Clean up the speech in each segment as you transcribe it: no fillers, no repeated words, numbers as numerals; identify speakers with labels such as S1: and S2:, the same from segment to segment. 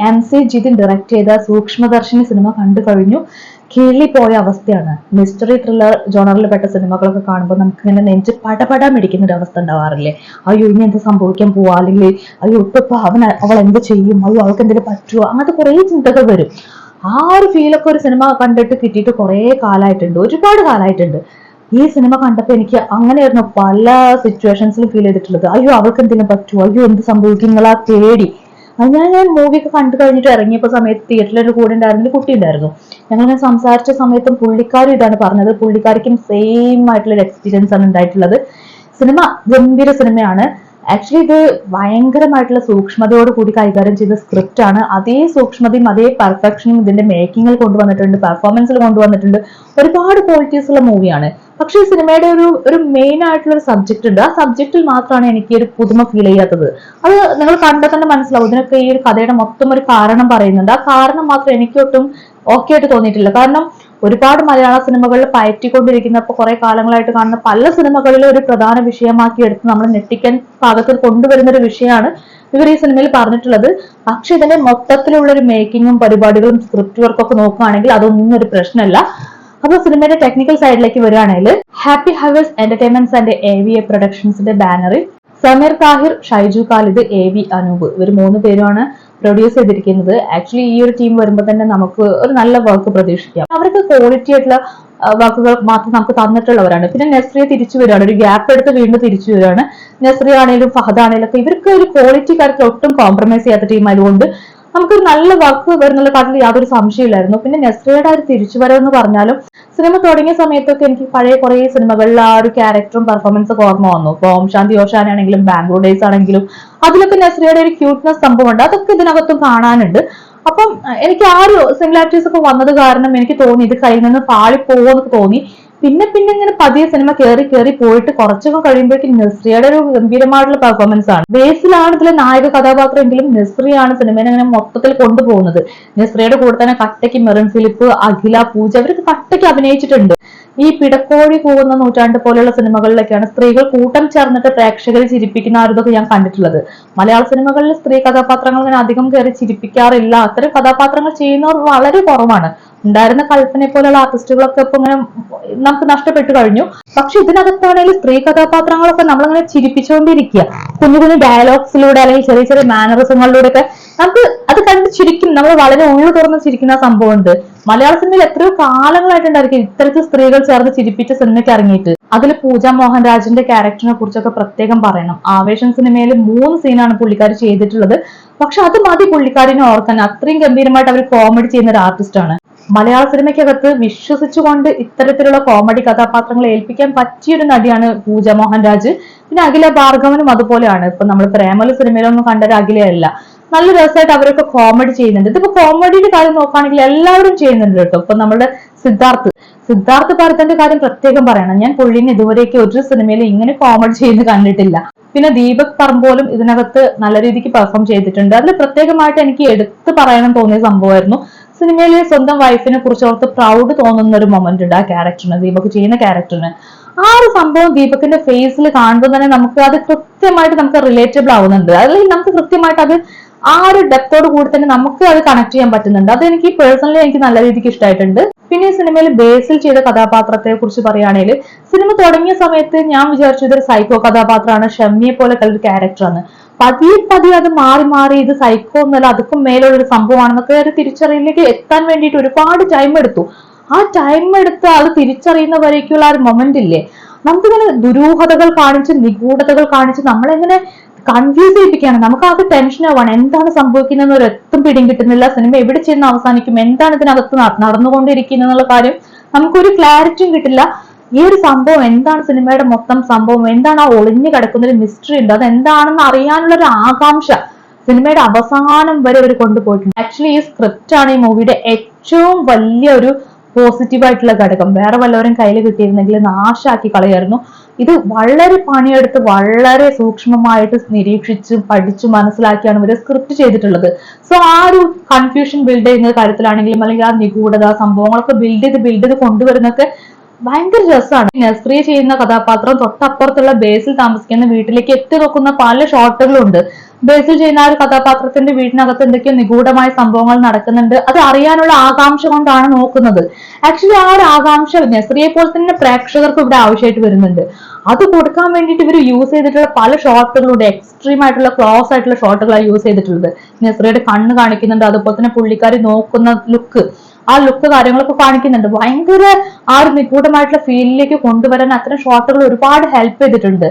S1: MC Jithin direct ചെയ്ത Sookshmadarshini cinema കണ്ടു കഴിഞ്ഞു. കിളിപ്പോയ അവസ്ഥയാണ്. മിസ്റ്ററി ത്രില്ലർ ജോണറിൽ പെട്ട സിനിമകളൊക്കെ കാണുമ്പോൾ നമുക്ക് ഇങ്ങനെ നെഞ്ച് പടപടാൻ പിടിക്കുന്ന ഒരു അവസ്ഥ ഉണ്ടാവാറില്ലേ? അയ്യോ ഇനി എന്ത് സംഭവിക്കാൻ പോവാ, അല്ലെങ്കിൽ അയ്യോ ഇപ്പൊ അവൾ എന്ത് ചെയ്യും, അയ്യോ അവൾക്ക് എന്തെങ്കിലും പറ്റുമോ, അങ്ങനത്തെ കുറെ ചിന്തകൾ വരും. ആ ഒരു ഫീലൊക്കെ ഒരു സിനിമ കണ്ടിട്ട് കിട്ടിയിട്ട് കുറെ കാലമായിട്ടുണ്ട്, ഒരുപാട് കാലമായിട്ടുണ്ട്. ഈ സിനിമ കണ്ടപ്പോൾ എനിക്ക് അങ്ങനെയായിരുന്നു പല സിറ്റുവേഷൻസിലും ഫീൽ ചെയ്തിട്ടുള്ളത്. അയ്യോ അവൾക്ക് എന്തെങ്കിലും പറ്റുമോ, അയ്യോ എന്ത് സംഭവിക്കും എന്നുള്ള പേടി. ഞാൻ മൂവി ഒക്കെ കണ്ടു കഴിഞ്ഞിട്ട് ഇറങ്ങിയപ്പോ സമയത്ത് തിയേറ്ററിൽ കൂടെ ഉണ്ടായിരുന്ന കുട്ടി ഉണ്ടായിരുന്നു. ഞങ്ങൾ സംസാരിച്ച സമയത്തും പുള്ളിക്കാരും ഇതാണ് പറഞ്ഞത്. പുള്ളിക്കാരിക്കും സെയിം ആയിട്ടുള്ള ഒരു എക്സ്പീരിയൻസ് ആണ് ഉണ്ടായിട്ടുള്ളത്. സിനിമ ഗംഭീര സിനിമയാണ്. ആക്ച്വലി ഇത് ഭയങ്കരമായിട്ടുള്ള സൂക്ഷ്മതയോട് കൂടി കൈകാര്യം ചെയ്ത സ്ക്രിപ്റ്റ് ആണ്. അതേ സൂക്ഷ്മതയും അതേ പെർഫെക്ഷനും ഇതിന്റെ മേക്കിങ്ങിൽ കൊണ്ടുവന്നിട്ടുണ്ട്, പെർഫോമൻസിൽ കൊണ്ടുവന്നിട്ടുണ്ട്. ഒരുപാട് ക്വാളിറ്റീസ് ഉള്ള മൂവിയാണ്. പക്ഷെ ഈ സിനിമയുടെ ഒരു മെയിൻ ആയിട്ടുള്ള ഒരു സബ്ജക്ട് ഉണ്ട്. ആ സബ്ജക്റ്റിൽ മാത്രമാണ് എനിക്ക് ഒരു പുതുമ ഫീൽ ചെയ്യാത്തത്. അത് നിങ്ങൾ കണ്ടാൽ തന്നെ മനസ്സിലാവും. ഇതിനൊക്കെ ഈ ഒരു കഥയുടെ മൊത്തം ഒരു കാരണം പറയുന്നുണ്ട്. ആ കാരണം മാത്രം എനിക്കൊട്ടും ഓക്കെ ആയിട്ട് തോന്നിയിട്ടില്ല. കാരണം ഒരുപാട് മലയാള സിനിമകളിൽ പയറ്റിക്കൊണ്ടിരിക്കുന്നപ്പോൾ കുറെ കാലങ്ങളായിട്ട് കാണുന്ന പല സിനിമകളിലും ഒരു പ്രധാന വിഷയമാക്കി എടുത്ത് നമ്മൾ ഞെട്ടിക്കാൻ പാകത്തിൽ കൊണ്ടുവരുന്ന ഒരു വിഷയമാണ് ഇവർ ഈ സിനിമയിൽ പറഞ്ഞിട്ടുള്ളത്. പക്ഷെ ഇതിന്റെ മൊത്തത്തിലുള്ള ഒരു മേക്കിങ്ങും പരിപാടികളും സ്ക്രിപ്റ്റ് വർക്കൊക്കെ നോക്കുകയാണെങ്കിൽ അതൊന്നും ഒരു പ്രശ്നമല്ല. അപ്പൊ സിനിമയുടെ ടെക്നിക്കൽ സൈഡിലേക്ക് വരികയാണെങ്കിൽ happy hours entertainments and AVA പ്രൊഡക്ഷൻസിന്റെ ബാനറിൽ സമീർ താഹിർ, ഷൈജു ഖാലിദ്, AV അനൂപ് ഇവർ 3 പേരുമാണ് പ്രൊഡ്യൂസ് ചെയ്തിരിക്കുന്നത്. ആക്ച്വലി ഈ ഒരു ടീം വരുമ്പോൾ തന്നെ നമുക്ക് ഒരു നല്ല വർക്ക് പ്രതീക്ഷിക്കാം. അവർക്ക് ക്വാളിറ്റി ആയിട്ടുള്ള വർക്കുകൾ മാത്രം നമുക്ക് തന്നിട്ടുള്ളവരാണ്. പിന്നെ നസ്രിയ തിരിച്ചു വരികയാണ്, ഒരു ഗ്യാപ്പ് എടുത്ത് വീണ്ടും തിരിച്ചു വരികയാണ്. നസ്രിയ ആണെങ്കിലും ഫഹദ് ആണെങ്കിലും ഒക്കെ ഇവർക്ക് ഒരു ക്വാളിറ്റി കാര്യത്തിൽ ഒട്ടും കോംപ്രമൈസ് ചെയ്യാത്ത ടീം ആയതുകൊണ്ട് നമുക്കൊരു നല്ല വർക്ക് വരുന്നുള്ള കാര്യത്തിൽ യാതൊരു സംശയമില്ലായിരുന്നു. പിന്നെ നസ്രിയയുടെ ഒരു തിരിച്ചുവരവെന്ന് പറഞ്ഞാലും സിനിമ തുടങ്ങിയ സമയത്തൊക്കെ എനിക്ക് പഴയ കുറെ സിനിമകളിൽ ആ ഒരു ക്യാരക്ടറും പെർഫോമൻസ് ഒക്കെ ഓർമ്മ വന്നു. ഇപ്പൊ ഓം ശാന്തി ഓശാന ആണെങ്കിലും ബാംഗ്ലൂർ ഡേയ്സ് ആണെങ്കിലും അതിലൊക്കെ നസ്രിയയുടെ ഒരു ക്യൂട്ട്നെസ് സംഭവമുണ്ട്. അതൊക്കെ ഇതിനകത്തും കാണാനുണ്ട്. അപ്പം എനിക്ക് ആ ഒരു സിമിലാരിറ്റീസ് ഒക്കെ വന്നത് കാരണം എനിക്ക് തോന്നി ഇത് കയ്യിൽ നിന്ന് പാളിപ്പോവെന്നൊക്കെ തോന്നി. പിന്നെ ഇങ്ങനെ പതിയെ സിനിമ കയറി പോയിട്ട് കുറച്ചൊക്കെ കഴിയുമ്പോഴേക്കും നസ്രിയയുടെ ഒരു ഗംഭീരമായിട്ടുള്ള പെർഫോമൻസ് ആണ്. ബേസിലാണ് ഇതിലെ നായക കഥാപാത്രം എങ്കിലും നസ്രിയാണ് സിനിമയെ അങ്ങനെ മൊത്തത്തിൽ കൊണ്ടുപോകുന്നത്. നസ്രിയയുടെ കൂടെ തന്നെ കട്ടയ്ക്ക് മെറിൻ ഫിലിപ്പ്, അഖില, പൂജ അവർക്ക് കട്ടയ്ക്ക് അഭിനയിച്ചിട്ടുണ്ട്. ഈ പിടക്കോഴി കൂവുന്ന നൂറ്റാണ്ട് പോലെയുള്ള സിനിമകളിലൊക്കെയാണ് സ്ത്രീകൾ കൂട്ടം ചേർന്നിട്ട് പ്രേക്ഷകരെ ചിരിപ്പിക്കുന്ന ആ ഇതൊക്കെ ഞാൻ കണ്ടിട്ടുള്ളത്. മലയാള സിനിമകളിൽ സ്ത്രീ കഥാപാത്രങ്ങൾ അങ്ങനെ അധികം കയറി ചിരിപ്പിക്കാറില്ല. അത്തരം കഥാപാത്രങ്ങൾ ചെയ്യുന്നവർ വളരെ കുറവാണ്. ഉണ്ടായിരുന്ന കൽപ്പനയെ പോലെയുള്ള ആർട്ടിസ്റ്റുകളൊക്കെ ഇപ്പൊ ഇങ്ങനെ നമുക്ക് നഷ്ടപ്പെട്ടു കഴിഞ്ഞു. പക്ഷെ ഇതിനകത്താണെങ്കിൽ സ്ത്രീ കഥാപാത്രങ്ങളൊക്കെ നമ്മളിങ്ങനെ ചിരിപ്പിച്ചുകൊണ്ടിരിക്കുക. കുഞ്ഞു ഡയലോഗ്സിലൂടെ അല്ലെങ്കിൽ ചെറിയ മാനറിസങ്ങളിലൂടെ ഒക്കെ നമുക്ക് അത് കണ്ട് ചിരിക്കും. നമ്മൾ വളരെ ഉള്ളു തുറന്ന് ചിരിക്കുന്ന സംഭവമുണ്ട്. മലയാള സിനിമയിൽ എത്രയോ കാലങ്ങളായിട്ടുണ്ടായിരിക്കും ഇത്തരത്തിൽ സ്ത്രീകൾ ചേർന്ന് ചിരിപ്പിച്ച സിനിമയ്ക്ക് ഇറങ്ങിയിട്ട്. അതിൽ പൂജ മോഹൻരാജിന്റെ ക്യാരക്ടറിനെ കുറിച്ചൊക്കെ പ്രത്യേകം പറയണം. ആവേശം സിനിമയിൽ 3 സീനാണ് പുള്ളിക്കാരി ചെയ്തിട്ടുള്ളത്. പക്ഷെ അത് മതി പുള്ളിക്കാരിനെ ഓർക്കാൻ. അത്രയും ഗംഭീരമായിട്ട് അവർ കോമഡി ചെയ്യുന്ന ഒരു ആർട്ടിസ്റ്റ് ആണ്. മലയാള സിനിമയ്ക്കകത്ത് വിശ്വസിച്ചുകൊണ്ട് ഇത്തരത്തിലുള്ള കോമഡി കഥാപാത്രങ്ങളെ ഏൽപ്പിക്കാൻ പറ്റിയൊരു നടിയാണ് പൂജ മോഹൻരാജ്. പിന്നെ അഖില ഭാർഗവനും അതുപോലെയാണ്. ഇപ്പൊ നമ്മൾ പ്രേമലു സിനിമയിലൊന്നും കണ്ടൊരു അഖിലയല്ല. നല്ല രസമായിട്ട് അവരൊക്കെ കോമഡി ചെയ്യുന്നുണ്ട്. ഇതിപ്പോ കോമഡിയുടെ കാര്യം നോക്കുകയാണെങ്കിൽ എല്ലാവരും ചെയ്യുന്നുണ്ട് കേട്ടോ. ഇപ്പൊ നമ്മുടെ സിദ്ധാർത്ഥ് ഭരതന്റെ കാര്യം പ്രത്യേകം പറയണം. ഞാൻ പുള്ളിനെ ഇതുവരെയൊക്കെ ഒരു സിനിമയിൽ ഇങ്ങനെ കോമഡി ചെയ്യുന്നത് കണ്ടിട്ടില്ല. പിന്നെ ദീപക് പറമ്പോലും ഇതിനകത്ത് നല്ല രീതിക്ക് പെർഫോം ചെയ്തിട്ടുണ്ട്. അതിൽ പ്രത്യേകമായിട്ട് എനിക്ക് എടുത്തു പറയാനും തോന്നിയ സംഭവമായിരുന്നു സിനിമയിലെ സ്വന്തം വൈഫിനെ കുറിച്ച് ഓർത്ത് പ്രൗഡ് തോന്നുന്ന ഒരു മൊമെന്റ് ഉണ്ട് ആ ക്യാരക്ടറിന്, ദീപക് ചെയ്യുന്ന ക്യാരക്ടറിന്. ആ ഒരു സംഭവം ദീപകിന്റെ ഫേസിൽ കാണുമ്പോൾ തന്നെ നമുക്ക് അത് കൃത്യമായിട്ട് നമുക്ക് റിലേറ്റബിൾ ആവുന്നുണ്ട്. അല്ലെങ്കിൽ നമുക്ക് കൃത്യമായിട്ട് അത് ആ ഒരു ഡെപ്തോട് കൂടി തന്നെ നമുക്ക് അത് കണക്ട് ചെയ്യാൻ പറ്റുന്നുണ്ട്. അത് എനിക്ക് പേഴ്സണലി എനിക്ക് നല്ല രീതിക്ക് ഇഷ്ടമായിട്ടുണ്ട്. പിന്നെ ഈ സിനിമയിൽ ബേസിൽ ചെയ്ത കഥാപാത്രത്തെ കുറിച്ച് പറയുകയാണെങ്കിൽ സിനിമ തുടങ്ങിയ സമയത്ത് ഞാൻ വിചാരിച്ചു ഇതൊരു സൈക്കോ കഥാപാത്രമാണ്, ഷമ്മിയെ പോലെ ഒരു ക്യാരക്ടറാണ്. പതിയെ അത് മാറി ഇത് സൈക്കോ എന്നല്ല അതൊക്കെ മേലുള്ളൊരു സംഭവമാണെന്നൊക്കെ ഒരു തിരിച്ചറിയിലേക്ക് എത്താൻ വേണ്ടിയിട്ട് ഒരുപാട് ടൈം എടുത്തു. ആ ടൈം എടുത്ത് അത് തിരിച്ചറിയുന്നവരേക്കുള്ള ആ ഒരു മൊമെന്റ് ഇല്ലേ, നമുക്കിങ്ങനെ ദുരൂഹതകൾ കാണിച്ച് നിഗൂഢതകൾ കാണിച്ച് നമ്മളെങ്ങനെ കൺഫ്യൂസ് ചെയ്യിപ്പിക്കുകയാണ്. നമുക്ക് ആകെ ടെൻഷൻ ആവാണ്. എന്താണ് സംഭവിക്കുന്നത് ഒരു എത്തും പിടിയും കിട്ടുന്നില്ല. സിനിമ എവിടെ ചെന്ന് അവസാനിക്കും, എന്താണ് ഇതിനകത്ത് നടന്നുകൊണ്ടിരിക്കുന്നത് എന്നുള്ള കാര്യം നമുക്കൊരു ക്ലാരിറ്റിയും കിട്ടില്ല. ഈ ഒരു സംഭവം എന്താണ്, സിനിമയുടെ മൊത്തം സംഭവം എന്താണ്, ആ ഒളിഞ്ഞു കിടക്കുന്ന ഒരു മിസ്റ്ററി ഉണ്ട്, അത് എന്താണെന്ന് അറിയാനുള്ള ഒരു ആകാംക്ഷ സിനിമയുടെ അവസാനം വരെ അവർ കൊണ്ടുപോയിട്ടുണ്ട്. ആക്ച്വലി ഈ സ്ക്രിപ്റ്റ് ആണ് ഈ മൂവിയുടെ ഏറ്റവും വലിയ ഒരു പോസിറ്റീവ് ആയിട്ടുള്ള ഘടകം. വേറെ വല്ലവരും കയ്യിൽ കിട്ടിയിരുന്നെങ്കിൽ നാശാക്കി കളയായിരുന്നു. ഇത് വളരെ പണിയെടുത്ത് വളരെ സൂക്ഷ്മമായിട്ട് നിരീക്ഷിച്ച് പഠിച്ചു മനസ്സിലാക്കിയാണ് ഇവര് സ്ക്രിപ്റ്റ് ചെയ്തിട്ടുള്ളത്. സോ ആ ഒരു കൺഫ്യൂഷൻ ബിൽഡ് ചെയ്യുന്ന കാര്യത്തിലാണെങ്കിലും അല്ലെങ്കിൽ ആ നിഗൂഢത സംഭവങ്ങളൊക്കെ ബിൽഡ് ചെയ്ത് കൊണ്ടുവരുന്നൊക്കെ ഭയങ്കര രസമാണ്. നസ്രിയ ചെയ്യുന്ന കഥാപാത്രം തൊട്ടപ്പുറത്തുള്ള ബേസിൽ താമസിക്കുന്ന വീട്ടിലേക്ക് എത്തി നോക്കുന്ന പല ഷോട്ടുകളുണ്ട്. ബേസിൽ ചെയ്യുന്ന ആ ഒരു കഥാപാത്രത്തിന്റെ വീടിനകത്ത് എന്തൊക്കെയോ നിഗൂഢമായ സംഭവങ്ങൾ നടക്കുന്നുണ്ട്. അത് അറിയാനുള്ള ആകാംക്ഷ കൊണ്ടാണ് നോക്കുന്നത്. ആക്ച്വലി ആ ഒരു ആകാംക്ഷ നസ്രിയെ പോലെ തന്നെ പ്രേക്ഷകർക്ക് ഇവിടെ ആവശ്യമായിട്ട് വരുന്നുണ്ട്. അത് കൊടുക്കാൻ വേണ്ടിയിട്ട് ഇവർ യൂസ് ചെയ്തിട്ടുള്ള പല ഷോട്ടുകളുണ്ട്. എക്സ്ട്രീം ആയിട്ടുള്ള ക്ലോസ് ആയിട്ടുള്ള ഷോട്ടുകളാണ് യൂസ് ചെയ്തിട്ടുള്ളത്. നസ്രിയയുടെ കണ്ണ് കാണിക്കുന്നുണ്ട്, അതുപോലെ തന്നെ പുള്ളിക്കാരി നോക്കുന്ന ലുക്ക്, ആ ലുക്ക് കാര്യങ്ങളൊക്കെ കാണിക്കുന്നുണ്ട്. ഭയങ്കര ആ ഒരു നിഗൂഢമായിട്ടുള്ള ഫീലിലേക്ക് കൊണ്ടുവരാൻ അത്തരം ഷോട്ടുകൾ ഒരുപാട് ഹെൽപ്പ് ചെയ്തിട്ടുണ്ട്.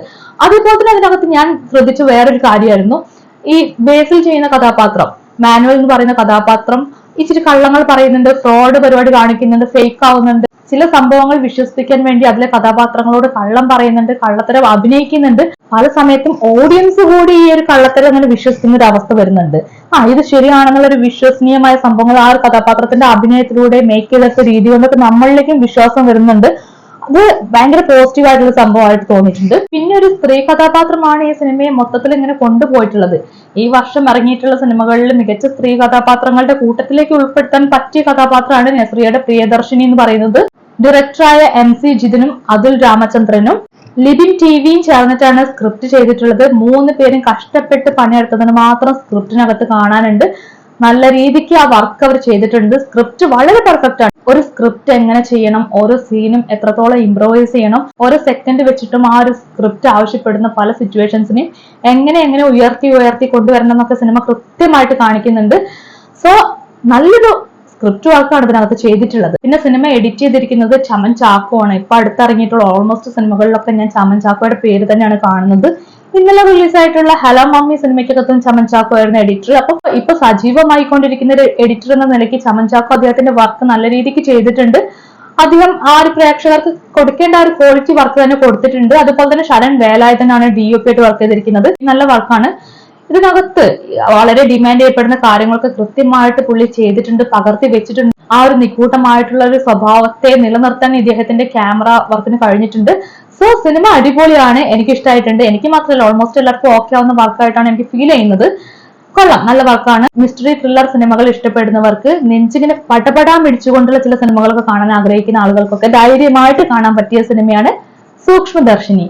S1: അതുപോലെ തന്നെ അതിനകത്ത് ഞാൻ ശ്രദ്ധിച്ച വേറൊരു കാര്യമായിരുന്നു, ഈ ബേസിൽ ചെയ്യുന്ന കഥാപാത്രം മാനുവൽ എന്ന് പറയുന്ന കഥാപാത്രം ഇച്ചിരി കള്ളങ്ങൾ പറയുന്നുണ്ട്, ഫ്രോഡ് പരിപാടി കാണിക്കുന്നുണ്ട്, ഫേക്ക് ആവുന്നുണ്ട്. ചില സംഭവങ്ങൾ വിശ്വസിപ്പിക്കാൻ വേണ്ടി അതിലെ കഥാപാത്രങ്ങളോട് കള്ളം പറയുന്നുണ്ട്, കള്ളത്തരം അഭിനയിക്കുന്നുണ്ട്. പല സമയത്തും ഓഡിയൻസ് കൂടി ഈ ഒരു കള്ളത്തരം അങ്ങനെ വിശ്വസിക്കുന്ന ഒരു അവസ്ഥ വരുന്നുണ്ട്. ഇത് ശരിയാണെന്നുള്ള ഒരു വിശ്വസനീയമായ സംഭവങ്ങൾ ആ ഒരു കഥാപാത്രത്തിന്റെ അഭിനയത്തിലൂടെ മേക്ക് ചെയ്തെടുത്ത രീതി കൊണ്ടൊക്കെ നമ്മളിലേക്കും വിശ്വാസം വരുന്നുണ്ട്. അത് ഭയങ്കര പോസിറ്റീവ് ആയിട്ടുള്ള സംഭവമായിട്ട് തോന്നിയിട്ടുണ്ട്. പിന്നെ ഒരു സ്ത്രീ കഥാപാത്രമാണ് ഈ സിനിമയെ മൊത്തത്തിൽ ഇങ്ങനെ കൊണ്ടുപോയിട്ടുള്ളത്. ഈ വർഷം ഇറങ്ങിയിട്ടുള്ള സിനിമകളിൽ മികച്ച സ്ത്രീ കഥാപാത്രങ്ങളുടെ കൂട്ടത്തിലേക്ക് ഉൾപ്പെടുത്താൻ പറ്റിയ കഥാപാത്രമാണ് നസ്രിയയുടെ പ്രിയദർശിനി എന്ന് പറയുന്നത്. ഡയറക്ടറായ MC ജിതിനും അതുൽ രാമചന്ദ്രനും ലിബിൻ TVയും ചേർന്നിട്ടാണ് സ്ക്രിപ്റ്റ് ചെയ്തിട്ടുള്ളത്. 3 പേരും കഷ്ടപ്പെട്ട് പണിയെടുത്തതിന് മാത്രം സ്ക്രിപ്റ്റിനകത്ത് കാണാനുണ്ട്. നല്ല രീതിക്ക് ആ വർക്ക് അവർ ചെയ്തിട്ടുണ്ട്. സ്ക്രിപ്റ്റ് വളരെ പെർഫെക്റ്റ് ആണ്. ഒരു സ്ക്രിപ്റ്റ് എങ്ങനെ ചെയ്യണം, ഓരോ സീനും എത്രത്തോളം ഇംപ്രൂവൈസ് ചെയ്യണം, ഓരോ സെക്കൻഡ് വെച്ചിട്ടും ആ ഒരു സ്ക്രിപ്റ്റ് ആവശ്യപ്പെടുന്ന പല സിറ്റുവേഷൻസിനെയും എങ്ങനെ ഉയർത്തി കൊണ്ടുവരണം എന്നൊക്കെ സിനിമ കൃത്യമായിട്ട് കാണിക്കുന്നുണ്ട്. സോ നല്ലൊരു സ്ക്രിപ്റ്റ് വർക്കാണ് ഇതിനകത്ത് ചെയ്തിട്ടുള്ളത്. പിന്നെ സിനിമ എഡിറ്റ് ചെയ്തിരിക്കുന്നത് ചമൻ ചാക്കോ ആണ്. ഇപ്പൊ അടുത്തിറങ്ങിയിട്ടുള്ള ഓൾമോസ്റ്റ് സിനിമകളിലൊക്കെ ഞാൻ ചമൻ ചാക്കോയുടെ പേര് തന്നെയാണ് കാണുന്നത്. ഇന്നലെ റിലീസായിട്ടുള്ള ഹലോ മമ്മി സിനിമയ്ക്കകത്തും ചമൻ ചാക്കോ ആയിരുന്നു എഡിറ്റർ. അപ്പൊ ഇപ്പൊ സജീവമായിക്കൊണ്ടിരിക്കുന്ന ഒരു എഡിറ്റർ എന്ന നിലയ്ക്ക് ചമൻ ചാക്കോ അദ്ദേഹത്തിന്റെ വർക്ക് നല്ല രീതിക്ക് ചെയ്തിട്ടുണ്ട്. അദ്ദേഹം ആ ഒരു പ്രേക്ഷകർക്ക് കൊടുക്കേണ്ട ആ ഒരു ക്വാളിറ്റി വർക്ക് തന്നെ കൊടുത്തിട്ടുണ്ട്. അതുപോലെ തന്നെ ശരൺ വേലായുധനാണ് DOP ആയിട്ട് വർക്ക് ചെയ്തിരിക്കുന്നത്. നല്ല വർക്കാണ്. ഇതിനകത്ത് വളരെ ഡിമാൻഡ് ചെയ്യപ്പെടുന്ന കാര്യങ്ങളൊക്കെ കൃത്യമായിട്ട് പുള്ളി ചെയ്തിട്ടുണ്ട്, പകർത്തി വെച്ചിട്ടുണ്ട്. ആ ഒരു നിഗൂഢമായിട്ടുള്ള ഒരു സ്വഭാവത്തെ നിലനിർത്താൻ ഇദ്ദേഹത്തിന്റെ ക്യാമറ വർക്കിന് കഴിഞ്ഞിട്ടുണ്ട്. സോ സിനിമ അടിപൊളിയാണ്, എനിക്ക് ഇഷ്ടമായിട്ടുണ്ട്. എനിക്ക് മാത്രമല്ല ഓൾമോസ്റ്റ് എല്ലാവർക്കും ഓക്കെ ആവുന്ന വർക്കായിട്ടാണ് എനിക്ക് ഫീൽ ചെയ്യുന്നത്. കൊള്ളാം, നല്ല വർക്കാണ്. മിസ്റ്ററി ത്രില്ലർ സിനിമകൾ ഇഷ്ടപ്പെടുന്നവർക്ക്, നെഞ്ചിങ്ങനെ പടപടാൻ പിടിച്ചുകൊണ്ടുള്ള ചില സിനിമകളൊക്കെ കാണാൻ ആഗ്രഹിക്കുന്ന ആളുകൾക്കൊക്കെ ധൈര്യമായിട്ട് കാണാൻ പറ്റിയ സിനിമയാണ് സൂക്ഷ്മദർശിനി.